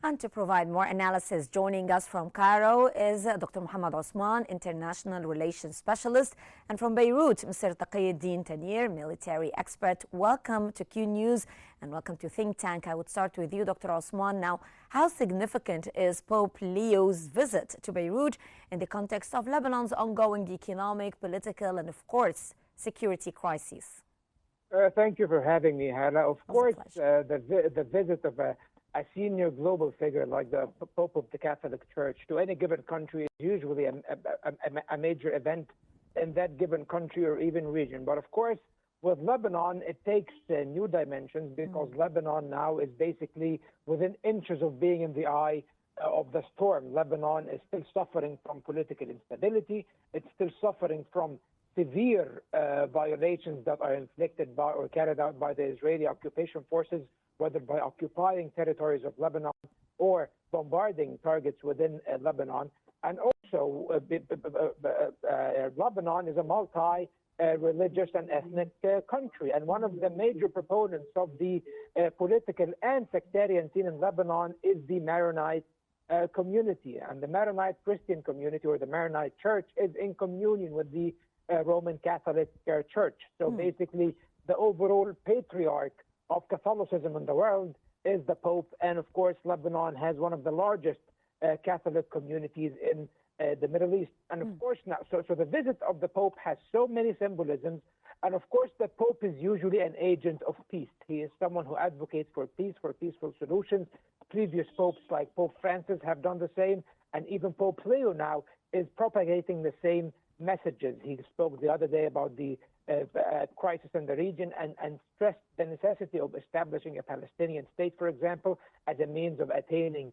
And to provide more analysis, joining us from Cairo is Dr. Mohamed Osman, International Relations Specialist, and from Beirut, Mr. Takieddine Tannir, military expert. Welcome to Q News and welcome to Think Tank. I would start with you, Dr. Osman. Now, how significant is Pope Leo's visit to Beirut in the context of Lebanon's ongoing economic, political, and, of course, security crises? Thank you for having me, Hala. Of course, the visit of a senior global figure like the Pope of the Catholic Church to any given country is usually a major event in that given country or even region. But of course, with Lebanon, it takes new dimensions because Lebanon now is basically within inches of being in the eye of the storm. Lebanon is still suffering from political instability. It's still suffering from severe violations that are inflicted by or carried out by the Israeli occupation forces, whether by occupying territories of Lebanon or bombarding targets within Lebanon. And also, Lebanon is a multi-religious and ethnic country. And one of the major proponents of the political and sectarian scene in Lebanon is the Maronite community. And the Maronite Christian community, or the Maronite Church, is in communion with the Roman Catholic Church. So basically, the overall patriarch of Catholicism in the world is the Pope. And of course, Lebanon has one of the largest Catholic communities in the Middle East. And of course, now, so the visit of the Pope has so many symbolisms. And of course, the Pope is usually an agent of peace. He is someone who advocates for peace, for peaceful solutions. Previous popes like Pope Francis have done the same. And even Pope Leo now is propagating the same messages. He spoke the other day about the crisis in the region and stressed the necessity of establishing a Palestinian state, for example, as a means of attaining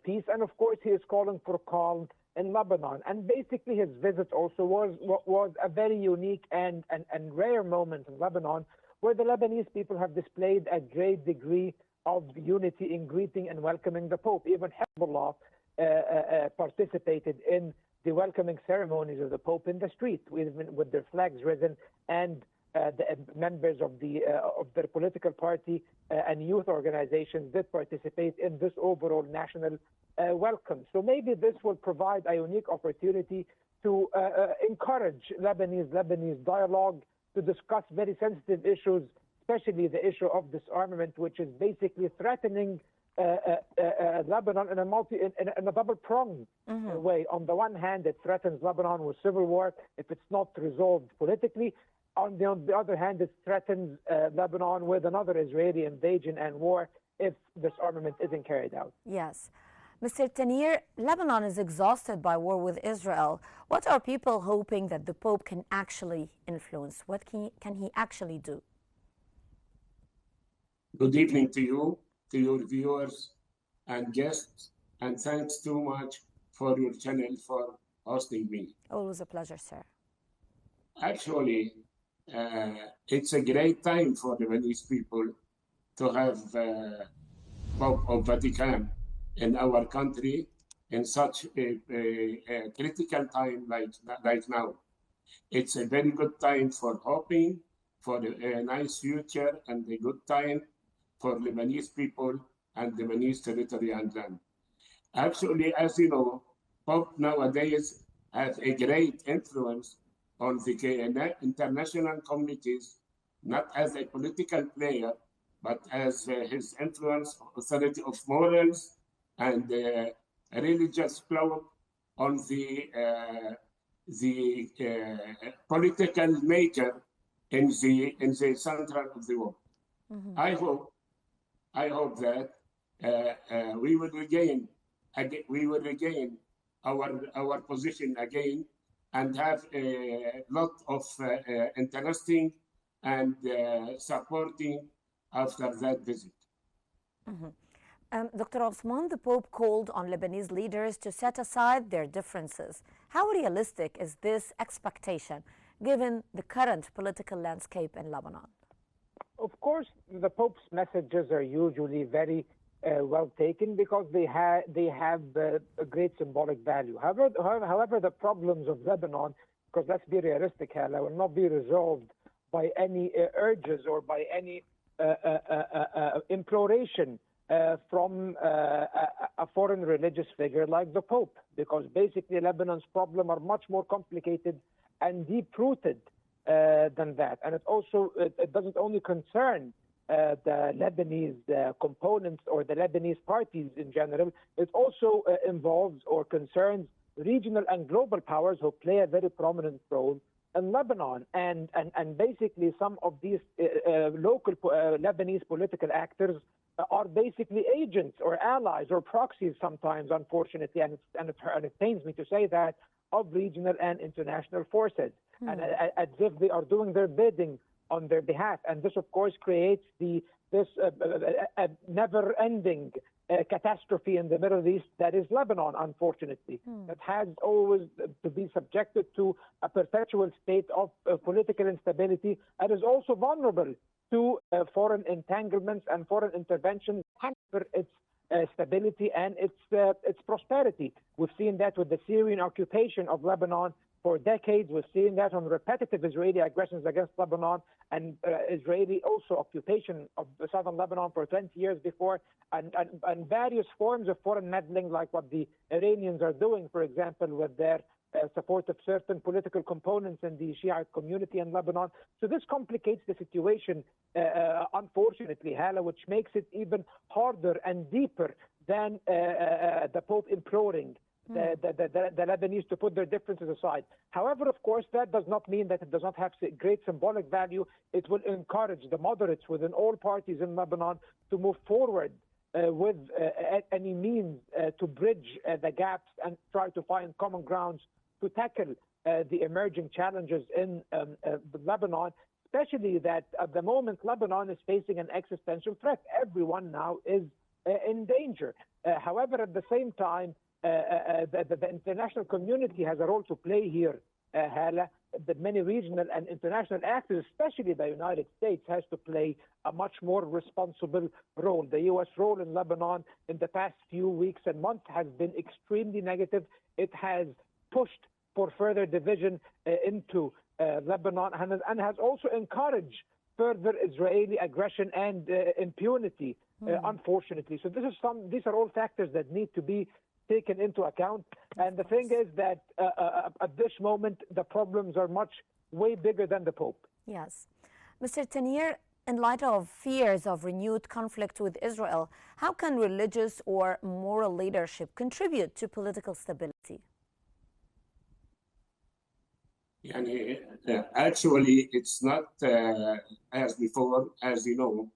peace. And of course, he is calling for calm in Lebanon. And basically, his visit also was a very unique and rare moment in Lebanon, where the Lebanese people have displayed a great degree of unity in greeting and welcoming the Pope. Even Hezbollah participated in the welcoming ceremonies of the Pope in the street with their flags risen, and the members of their political party and youth organizations did participate in this overall national welcome. So maybe this will provide a unique opportunity to encourage Lebanese dialogue, to discuss very sensitive issues, especially the issue of disarmament, which is basically threatening Lebanon in a double-pronged way. On the one hand, it threatens Lebanon with civil war if it's not resolved politically. On the other hand, it threatens Lebanon with another Israeli invasion and war if disarmament isn't carried out. Yes. Mr. Tannir, Lebanon is exhausted by war with Israel. What are people hoping that the Pope can actually influence? What can he actually do? Good evening to you, to your viewers and guests, and thanks too much for your channel for hosting me. Always a pleasure, sir. Actually, it's a great time for the Lebanese people to have Pope of Vatican in our country in such a critical time like now. It's a very good time for hoping for a nice future and a good time for Lebanese people and Lebanese territory and land. Actually, as you know, Pope nowadays has a great influence on the international communities, not as a political player, but as his influence, authority of morals, and religious clout on the political maker in the central of the world. I hope that we will regain our position again and have a lot of interesting and supporting after that visit. Dr. Osman, the Pope called on Lebanese leaders to set aside their differences. How realistic is this expectation, given the current political landscape in Lebanon? Of course, the Pope's messages are usually very well taken because they have a great symbolic value. However, the problems of Lebanon, because let's be realistic, Hala, will not be resolved by any urges or by any imploration from a foreign religious figure like the Pope, because basically Lebanon's problem are much more complicated and deep-rooted than that. And it doesn't only concern the Lebanese components or the Lebanese parties in general. It also involves or concerns regional and global powers who play a very prominent role in Lebanon. And basically some of these local Lebanese political actors are basically agents or allies or proxies sometimes, unfortunately, and it pains me to say that, of regional and international forces, and as if they are doing their bidding on their behalf. And this, of course, creates this never-ending catastrophe in the Middle East that is Lebanon, unfortunately, that has always to be subjected to a perpetual state of political instability and is also vulnerable to foreign entanglements and foreign interventions hamper its stability and its prosperity. We've seen that with the Syrian occupation of Lebanon for decades. We've seen that on repetitive Israeli aggressions against Lebanon and Israeli also occupation of southern Lebanon for 20 years before, and various forms of foreign meddling like what the Iranians are doing, for example, with their support of certain political components in the Shiite community in Lebanon. So this complicates the situation, unfortunately, Hala, which makes it even harder and deeper than the Pope imploring the Lebanese to put their differences aside. However, of course, that does not mean that it does not have great symbolic value. It will encourage the moderates within all parties in Lebanon to move forward with any means to bridge the gaps and try to find common grounds to tackle the emerging challenges in Lebanon, especially that at the moment Lebanon is facing an existential threat. Everyone now is in danger. However, at the same time, the international community has a role to play here, Hala. The many regional and international actors, especially the United States, has to play a much more responsible role. The U.S. role in Lebanon in the past few weeks and months has been extremely negative. It has pushed for further division into Lebanon and has also encouraged further Israeli aggression and impunity, unfortunately. So these are all factors that need to be taken into account. And the thing is that at this moment, the problems are way bigger than the Pope. Yes. Mr. Tannir, in light of fears of renewed conflict with Israel, how can religious or moral leadership contribute to political stability? Actually, it's not as before, as you know.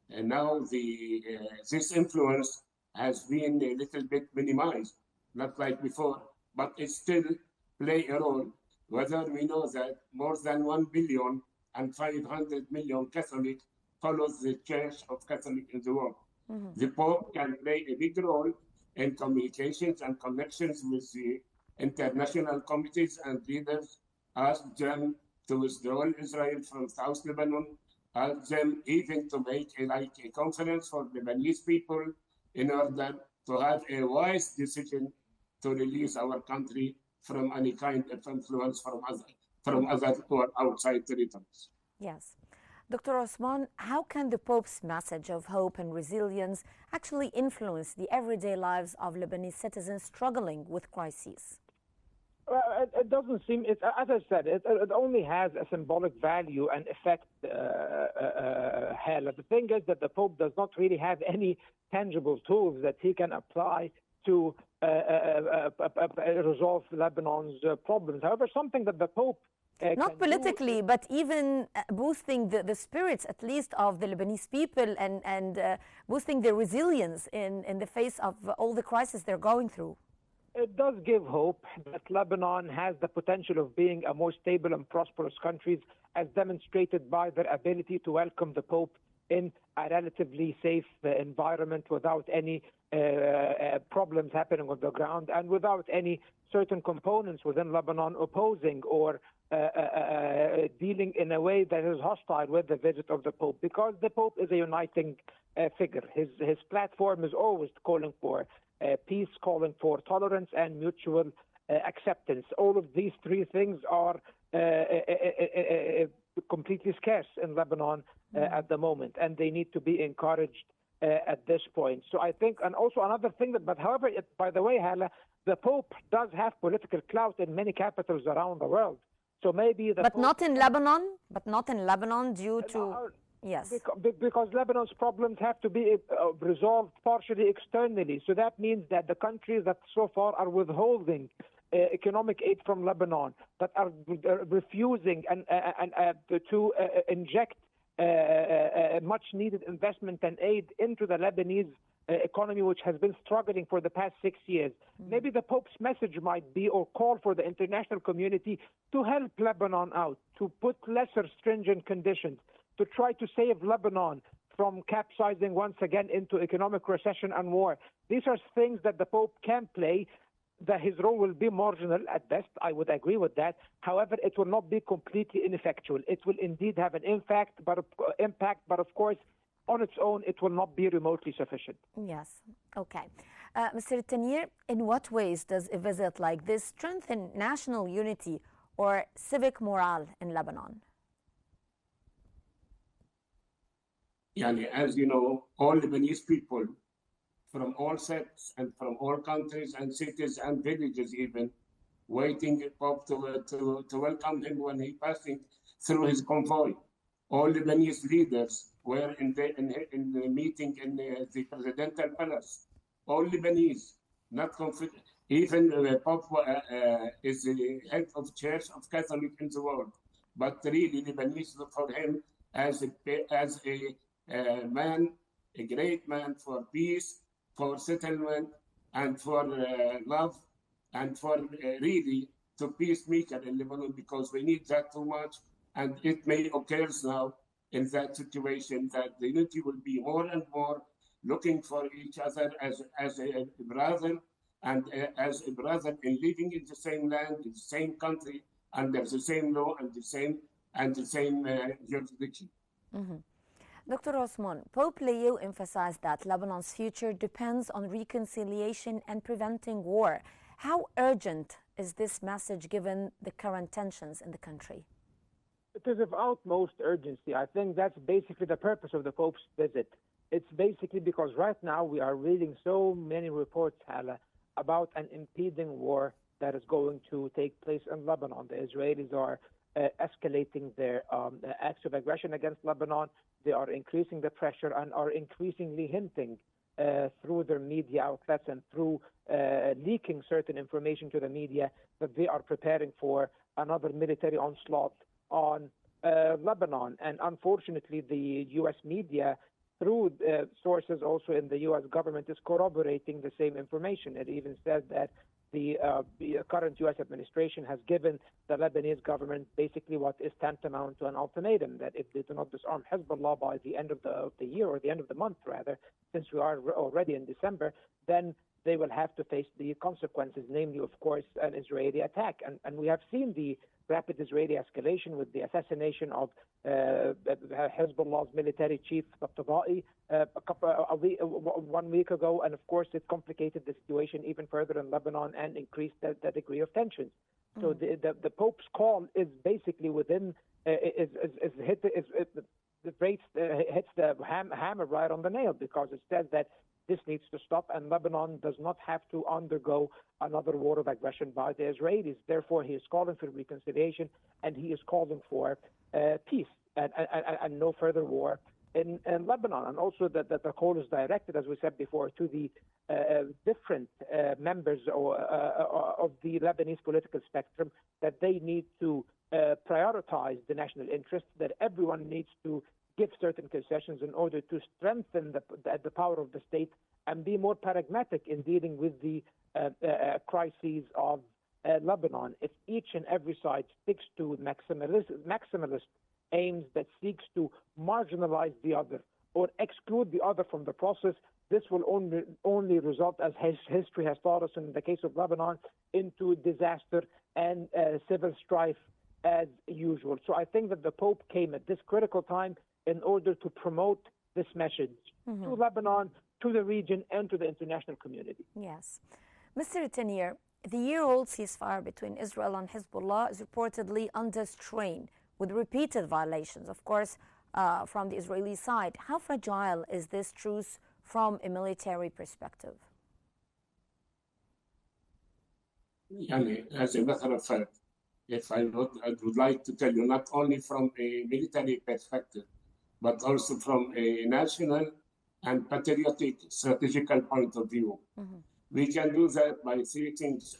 And now this influence has been a little bit minimized, not like before, but it still play a role, whether we know that more than 1,500,000,000 Catholic follows the Church of Catholic in the world. The Pope can play a big role in communications and connections with the international committees and leaders, ask them to withdraw Israel from South Lebanon, ask them even to make a conference for Lebanese people in order to have a wise decision to release our country from any kind of influence from other or outside territories. Yes. Dr. Osman, how can the Pope's message of hope and resilience actually influence the everyday lives of Lebanese citizens struggling with crises? It doesn't seem, as I said, it only has a symbolic value and effect, Hala. The thing is that the Pope does not really have any tangible tools that he can apply to resolve Lebanon's problems. However, something that the Pope not politically, but even boosting the spirits, at least, of the Lebanese people and boosting their resilience in the face of all the crises they're going through. It does give hope that Lebanon has the potential of being a more stable and prosperous country, as demonstrated by their ability to welcome the Pope in a relatively safe environment without any problems happening on the ground and without any certain components within Lebanon opposing or dealing in a way that is hostile with the visit of the Pope, because the Pope is a uniting figure. His platform is always calling for peace, calling for tolerance and mutual acceptance. All of these three things are completely scarce in Lebanon at the moment, and they need to be encouraged at this point. So I think, and also another thing that, but however, by the way, Hala, the Pope does have political clout in many capitals around the world. So maybe the But Pope, not in Lebanon. But not in Lebanon due to yes. Because Lebanon's problems have to be resolved partially externally. So that means that the countries that so far are withholding economic aid from Lebanon, that are refusing to inject much needed investment and aid into the Lebanese economy, which has been struggling for the past 6 years. Maybe the Pope's message might be, or call for the international community to help Lebanon out, to put lesser stringent conditions, to try to save Lebanon from capsizing once again into economic recession and war. These are things that the Pope can play. That his role will be marginal at best. I would agree with that. However, it will not be completely ineffectual. It will indeed have an impact, but of course, on its own, it will not be remotely sufficient. Yes. Okay. Mr. Tannir, in what ways does a visit like this strengthen national unity or civic morale in Lebanon? Yani, as you know, all Lebanese people from all sects and from all countries and cities and villages even, waiting Pope to welcome him when he passing through his convoy. All Lebanese leaders were in the meeting in the presidential palace. All Lebanese, not confident. Even Pope is the head of Church of Catholic in the world, but really Lebanese look for him as a man, a great man for peace, for settlement, and for love, and for really to peacemaker in Lebanon, because we need that too much. And it may occur now in that situation that the unity will be more and more looking for each other as a brother, and as a brother in living in the same land, in the same country, under the same law and the same jurisdiction. Mm-hmm. Dr. Osman, Pope Leo emphasized that Lebanon's future depends on reconciliation and preventing war. How urgent is this message given the current tensions in the country? It is of utmost urgency. I think that's basically the purpose of the Pope's visit. It's basically because right now we are reading so many reports, Hala, about an impending war that is going to take place in Lebanon. The Israelis are escalating their acts of aggression against Lebanon. They are increasing the pressure and are increasingly hinting through their media outlets and through leaking certain information to the media that they are preparing for another military onslaught on Lebanon. And unfortunately, the U.S. media, through sources also in the U.S. government, is corroborating the same information. It even says that the current U.S. administration has given the Lebanese government basically what is tantamount to an ultimatum, that if they do not disarm Hezbollah by the end of the year, or the end of the month rather, since we are already in December, then they will have to face the consequences, namely, of course, an Israeli attack. And we have seen the rapid Israeli escalation with the assassination of Hezbollah's military chief, Takieddine, 1 week ago. And of course, it complicated the situation even further in Lebanon and increased the degree of tensions. So the Pope's call is basically within, hits the hammer right on the nail, because it says that this needs to stop, and Lebanon does not have to undergo another war of aggression by the Israelis. Therefore, he is calling for reconciliation, and he is calling for peace and no further war in Lebanon. And also that the call is directed, as we said before, to the different members of the Lebanese political spectrum, that they need to prioritize the national interest, that everyone needs to give certain concessions in order to strengthen the power of the state and be more pragmatic in dealing with the crises of Lebanon. If each and every side sticks to maximalist aims that seeks to marginalize the other or exclude the other from the process, this will only result, as history has taught us in the case of Lebanon, into disaster and civil strife as usual. So I think that the Pope came at this critical time in order to promote this message to Lebanon, to the region, and to the international community. Yes. Mr. Tannir, the year-old ceasefire between Israel and Hezbollah is reportedly under strain with repeated violations. Of course, from the Israeli side. How fragile is this truce from a military perspective? As a matter of fact, if I would like to tell you, not only from a military perspective, but also from a national and patriotic strategical point of view. Mm-hmm. We can do that by three things,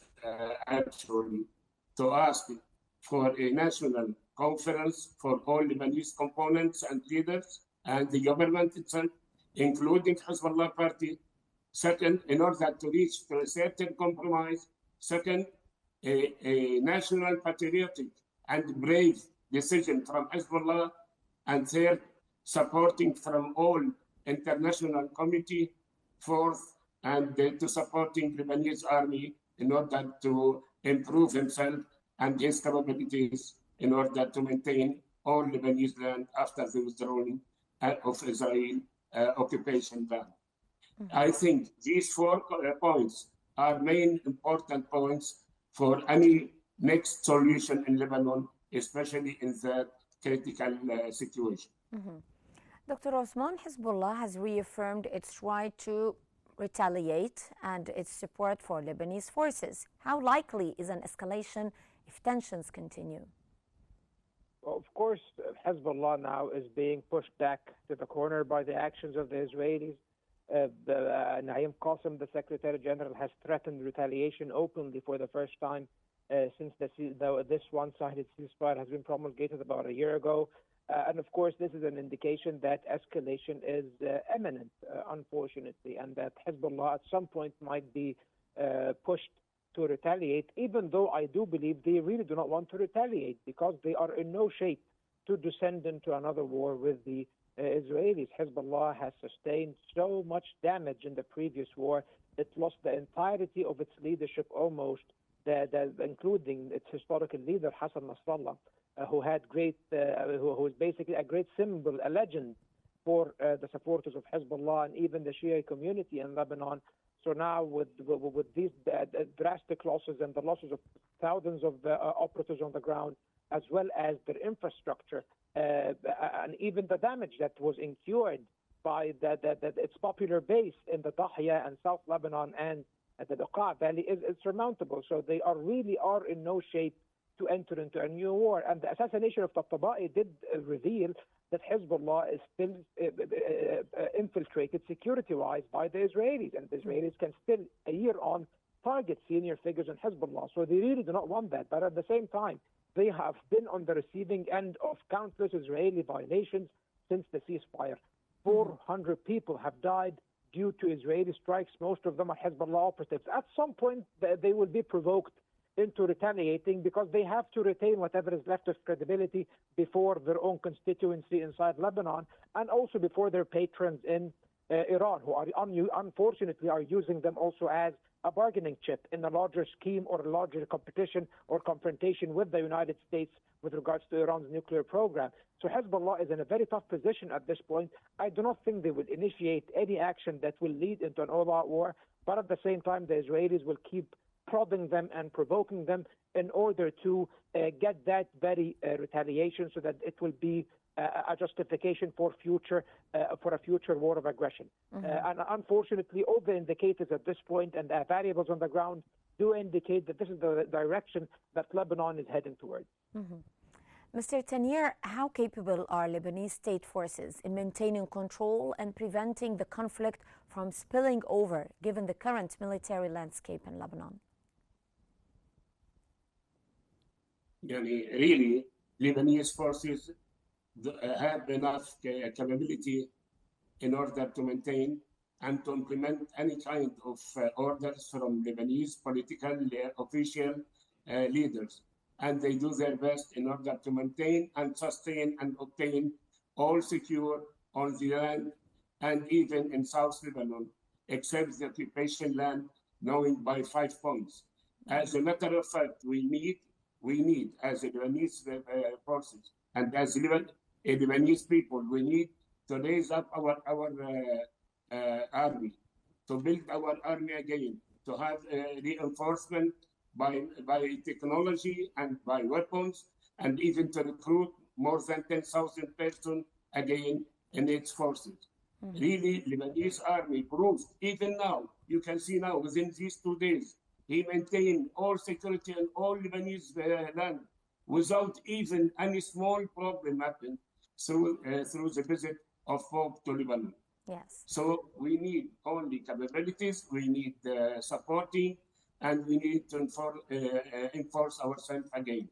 actually, to ask for a national conference for all Lebanese components and leaders and the government itself, including Hezbollah party. Second, in order to reach to a certain compromise. Second, a national patriotic and brave decision from Hezbollah. And third, supporting from all international community. Fourth, and to supporting Lebanese army in order to improve himself and his capabilities in order to maintain all Lebanese land after the withdrawal of Israel occupation land. Mm-hmm. I think these 4 points are main important points for any next solution in Lebanon, especially in that critical situation. Mm-hmm. Dr. Osman, Hezbollah has reaffirmed its right to retaliate and its support for Lebanese forces. How likely is an escalation if tensions continue? Well, of course, Hezbollah now is being pushed back to the corner by the actions of the Israelis. Naim Qassem, the Secretary General, has threatened retaliation openly for the first time since this one-sided ceasefire has been promulgated about a year ago. And of course, this is an indication that escalation is imminent, unfortunately, and that Hezbollah at some point might be pushed to retaliate, even though I do believe they really do not want to retaliate because they are in no shape to descend into another war with the Israelis. Hezbollah has sustained so much damage in the previous war. It lost the entirety of its leadership almost, including its historical leader, Hassan Nasrallah, who was basically a great symbol, a legend for the supporters of Hezbollah and even the Shia community in Lebanon. So now with these drastic losses and the losses of thousands of operatives on the ground, as well as their infrastructure, and even the damage that was incurred by its popular base in the Dahya and South Lebanon and the Beqa Valley is surmountable. So they really are in no shape to enter into a new war. And the assassination of Tabatabai did reveal that Hezbollah is still infiltrated security-wise by the Israelis, and the Israelis can still, a year on, target senior figures in Hezbollah. So they really do not want that. But at the same time, they have been on the receiving end of countless Israeli violations since the ceasefire. 400 people have died due to Israeli strikes. Most of them are Hezbollah operatives. At some point, they will be provoked into retaliating because they have to retain whatever is left of credibility before their own constituency inside Lebanon and also before their patrons in Iran, who are unfortunately are using them also as a bargaining chip in a larger scheme or a larger competition or confrontation with the United States with regards to Iran's nuclear program. So Hezbollah is in a very tough position at this point. I do not think they will initiate any action that will lead into an all-out war, but at the same time, the Israelis will keep prodding them and provoking them in order to get that very retaliation so that it will be a justification for a future war of aggression. Mm-hmm. And unfortunately, all the indicators at this point and the variables on the ground do indicate that this is the direction that Lebanon is heading towards. Mm-hmm. Mr. Tannir, how capable are Lebanese state forces in maintaining control and preventing the conflict from spilling over, given the current military landscape in Lebanon? Really, Lebanese forces have enough capability in order to maintain and to implement any kind of orders from Lebanese political official leaders. And they do their best in order to maintain and sustain and obtain all secure on the land and even in South Lebanon, except the occupation land, knowing by 5 points. As a matter of fact, we need as a Lebanese forces and as Lebanese people, we need to raise up our army, to build our army again, to have reinforcement by technology and by weapons, and even to recruit more than 10,000 persons again in its forces. Really, Lebanese army proves, even now, you can see now, within these 2 days, he maintained all security in all Lebanese land without even any small problem happen through the visit of Pope to Lebanon. Yes. So we need only capabilities, we need supporting, and we need to enforce ourselves again.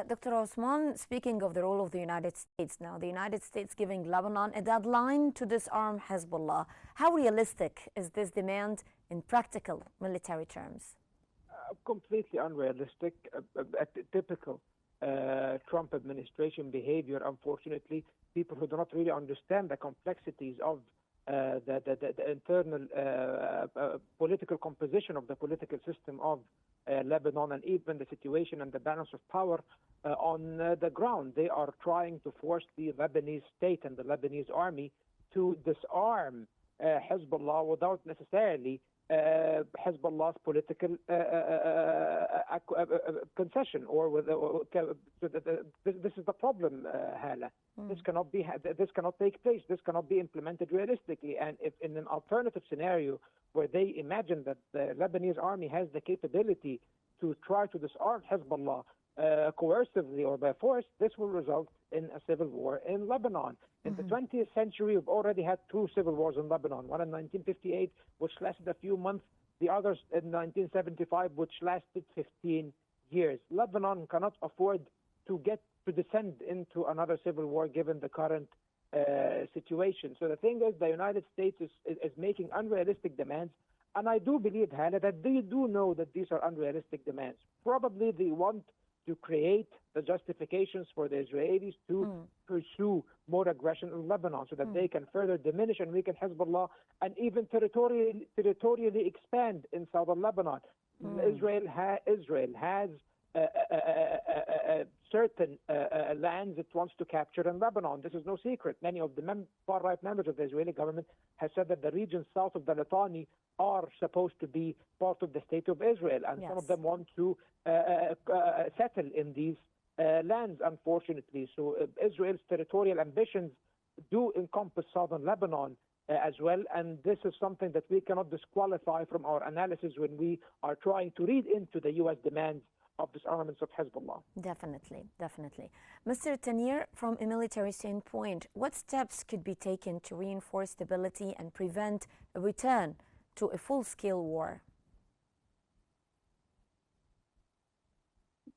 Dr. Osman, speaking of the role of the United States now, the United States giving Lebanon a deadline to disarm Hezbollah. How realistic is this demand in practical military terms? Completely unrealistic, typical Trump administration behavior, unfortunately. People who do not really understand the complexities of the internal political composition of the political system of Lebanon, and even the situation and the balance of power on the ground. They are trying to force the Lebanese state and the Lebanese army to disarm Hezbollah without necessarily Hezbollah's political concession, or with this is the problem, Hala. This cannot take place. This cannot be implemented realistically. And if in an alternative scenario where they imagine that the Lebanese army has the capability to try to disarm Hezbollah coercively or by force, this will result in a civil war in Lebanon. In the 20th century, we've already had 2 civil wars in Lebanon, one in 1958, which lasted a few months, the others in 1975, which lasted 15 years. Lebanon cannot afford to descend into another civil war given the current situation. So the thing is, the United States is making unrealistic demands, and I do believe, Hala, that they do know that these are unrealistic demands. Probably they want to create the justifications for the Israelis to pursue more aggression in Lebanon so that they can further diminish and weaken Hezbollah and even territorially expand in southern Lebanon. Israel has certain lands it wants to capture in Lebanon. This is no secret. Many of the far-right members of the Israeli government have said that the regions south of the Litani are supposed to be part of the state of Israel, and some of them want to settle in these lands, unfortunately. So Israel's territorial ambitions do encompass southern Lebanon as well, and this is something that we cannot disqualify from our analysis when we are trying to read into the U.S. demands of disarmaments of Hezbollah. Definitely, definitely. Mr. Tannir, from a military standpoint, what steps could be taken to reinforce stability and prevent a return to a full-scale war?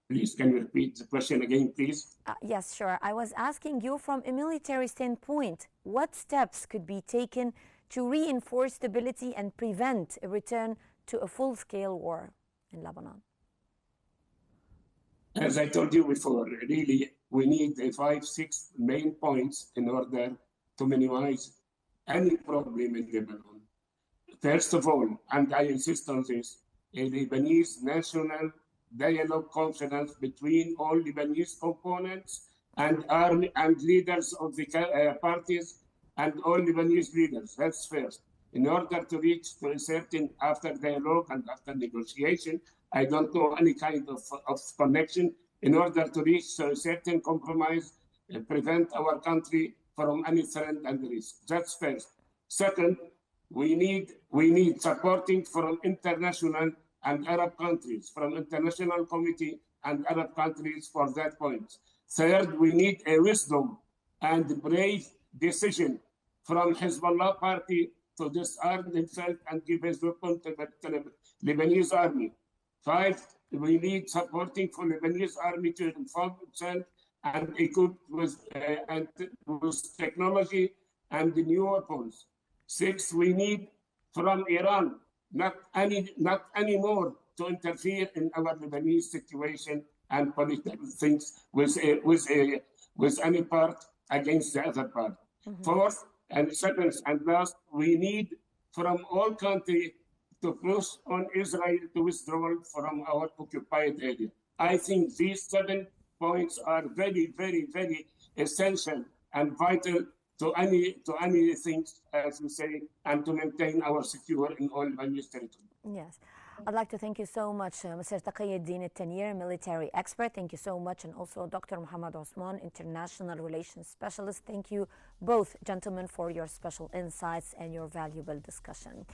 Please, can you repeat the question again, please? Yes, sure. I was asking you from a military standpoint, what steps could be taken to reinforce stability and prevent a return to a full-scale war in Lebanon? As I told you before, really, we need 5-6 main points in order to minimize any problem in Lebanon. First of all, and I insist on this, a Lebanese national dialogue conference between all Lebanese components and army and leaders of the parties and all Lebanese leaders. That's first. In order to reach to a certain, after dialogue and after negotiation, I don't know any kind of connection, in order to reach a certain compromise and prevent our country from any threat and risk. That's first. Second, we need supporting from international and Arab countries, from international committee and Arab countries for that point. Third, we need a wisdom and brave decision from Hezbollah party to disarm themselves and give his weapon to the Lebanese army. 5, we need supporting for Lebanese army to inform itself and equipped with technology and the new weapons. 6, we need from Iran not anymore to interfere in our Lebanese situation and political things with any part against the other part. 4th and 7th and last, we need from all countries to push on Israel to withdraw from our occupied area. I think these 7 points are very, very, very essential and vital to any things, as we say, and to maintain our secure in all Lebanese territory. Yes. I'd like to thank you so much, Mr. Takieddine Tannir, military expert. Thank you so much. And also Dr. Mohamed Osman, international relations specialist. Thank you both, gentlemen, for your special insights and your valuable discussion.